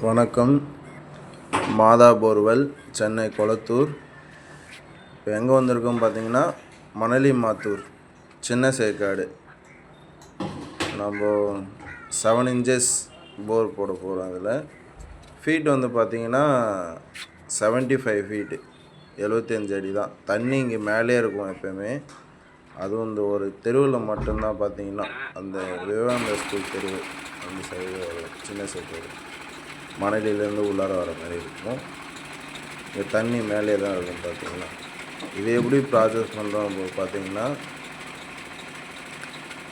வணக்கம். மாதா போர்வெல், சென்னை கொளத்தூர். இப்போ எங்கே வந்திருக்கோம் பார்த்தீங்கன்னா, மணலி மாத்தூர் சின்ன சேற்காடு. நம்ம 7 inches போர் போட போகிறோம். அதில் ஃபீட் வந்து பார்த்திங்கன்னா 75 feet, 75 அடி தான். தண்ணி இங்கே மேலே இருக்கும் எப்போயுமே. அதுவும் இந்த ஒரு தெருவில் மட்டும்தான் பார்த்தீங்கன்னா, அந்த விவேகானந்தா ஸ்கூல் தெருவு அந்த சைடு சின்ன சேற்காடு மணலிலேருந்து உள்ளார வர மாதிரி இருக்கும். இங்கே தண்ணி மேலே தான் இருக்கும் பார்த்தீங்கன்னா. இது எப்படி ப்ராசஸ் பண்ணுறோம் பார்த்தீங்கன்னா,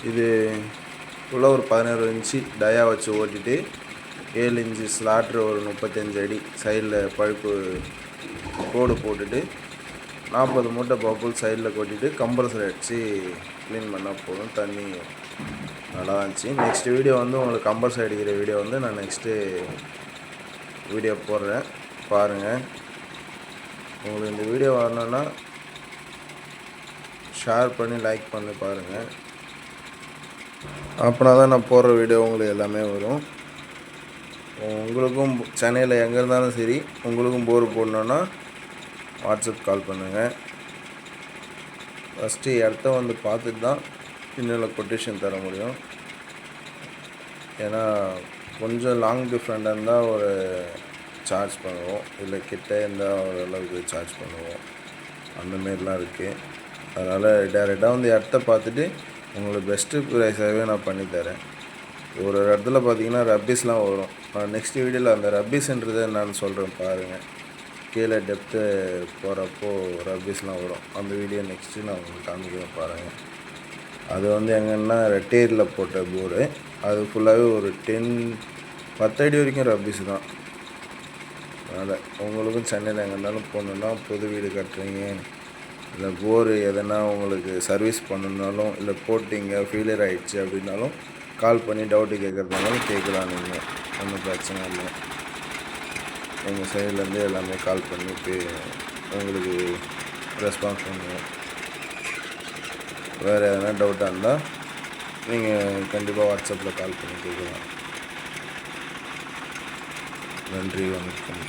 இது உள்ள ஒரு 11 inch டயா வச்சு ஓட்டிட்டு 7 inch ஸ்லாட்ரு ஒரு 35 அடி சைடில் பழுப்பு கோடு போட்டுட்டு 40 மூட்டை பப்புள் சைடில் கொட்டிட்டு கம்ப்ரஸர் அடித்து க்ளீன் பண்ணால் போதும். தண்ணி நல்லா இருந்துச்சு. நெக்ஸ்ட் வீடியோ வந்து உங்களுக்கு கம்ப்ரஸர் அடிக்கிற வீடியோ வந்து நான் நெக்ஸ்ட்டு வீடியோ போடுறேன், பாருங்கள். உங்களுக்கு இந்த வீடியோ வரணுன்னா ஷேர் பண்ணி லைக் பண்ணி பாருங்கள். அப்படின்னா தான் நான் போடுற வீடியோ உங்களுக்கு எல்லாமே வரும். உங்களுக்கும் சென்னையில் எங்கே இருந்தாலும் சரி, உங்களுக்கும் போர் போடணுன்னா வாட்ஸ்அப் கால் பண்ணுங்கள். ஃபஸ்ட்டு இடத்த வந்து பார்த்துட்டு தான் இன்னும் கொட்டேஷன் தர முடியும். ஏன்னா கொஞ்சம் லாங் டிஃப்ரெண்ட்டாக இருந்தால் ஒரு சார்ஜ் பண்ணுவோம், இல்லை கிட்ட இருந்தால் ஓரளவுக்கு சார்ஜ் பண்ணுவோம். அந்தமாரிலாம் இருக்குது. அதனால் டேரெக்டாக வந்து இடத்த பார்த்துட்டு உங்களுக்கு பெஸ்ட்டு ப்ரைஸாகவே நான் பண்ணித்தரேன். ஒரு இடத்துல பார்த்தீங்கன்னா ரப்பீஸ்லாம் வரும். நான் நெக்ஸ்ட் வீடியோவில் அந்த ரப்பீஸ்ன்றதை நான் சொல்கிறேன் பாருங்கள். கீழே டெப்த்து போகிறப்போ ரப்பீஸ்லாம் வரும். அந்த வீடியோ நெக்ஸ்ட்டு நான் உங்களுக்கு காமிக்கிறேன் பாருங்கள். அது வந்து எங்கன்னா ரெட்டேரியில் போட்ட போரு. அது ஃபுல்லாகவே ஒரு 10 அடி வரைக்கும் ரப்பீஸ் தான். அதனால் உங்களுக்கும் சென்னையில் எங்கே இருந்தாலும் போகணுன்னா, புது வீடு கட்டுறீங்க, இல்லை போர் எதனா உங்களுக்கு சர்வீஸ் பண்ணணுன்னாலும், இல்லை போட்டிங்க ஃபெயிலியர் ஆகிடுச்சு அப்படின்னாலும் கால் பண்ணி டவுட்டு கேட்குறதுனாலும் கேட்கலாம். நீங்கள் ஒன்றும் பிரச்சனை இல்லை. எங்கள் சைட்லேருந்து எல்லாமே கால் பண்ணி உங்களுக்கு ரெஸ்பான்ஸ் பண்ணுவோம். வேறு எதனா டவுட்டாக இருந்தால் நீங்கள் கண்டிப்பாக வாட்ஸ்அப்பில் கால் பண்ணி கேட்கலாம். நன்றி, வணக்கம்.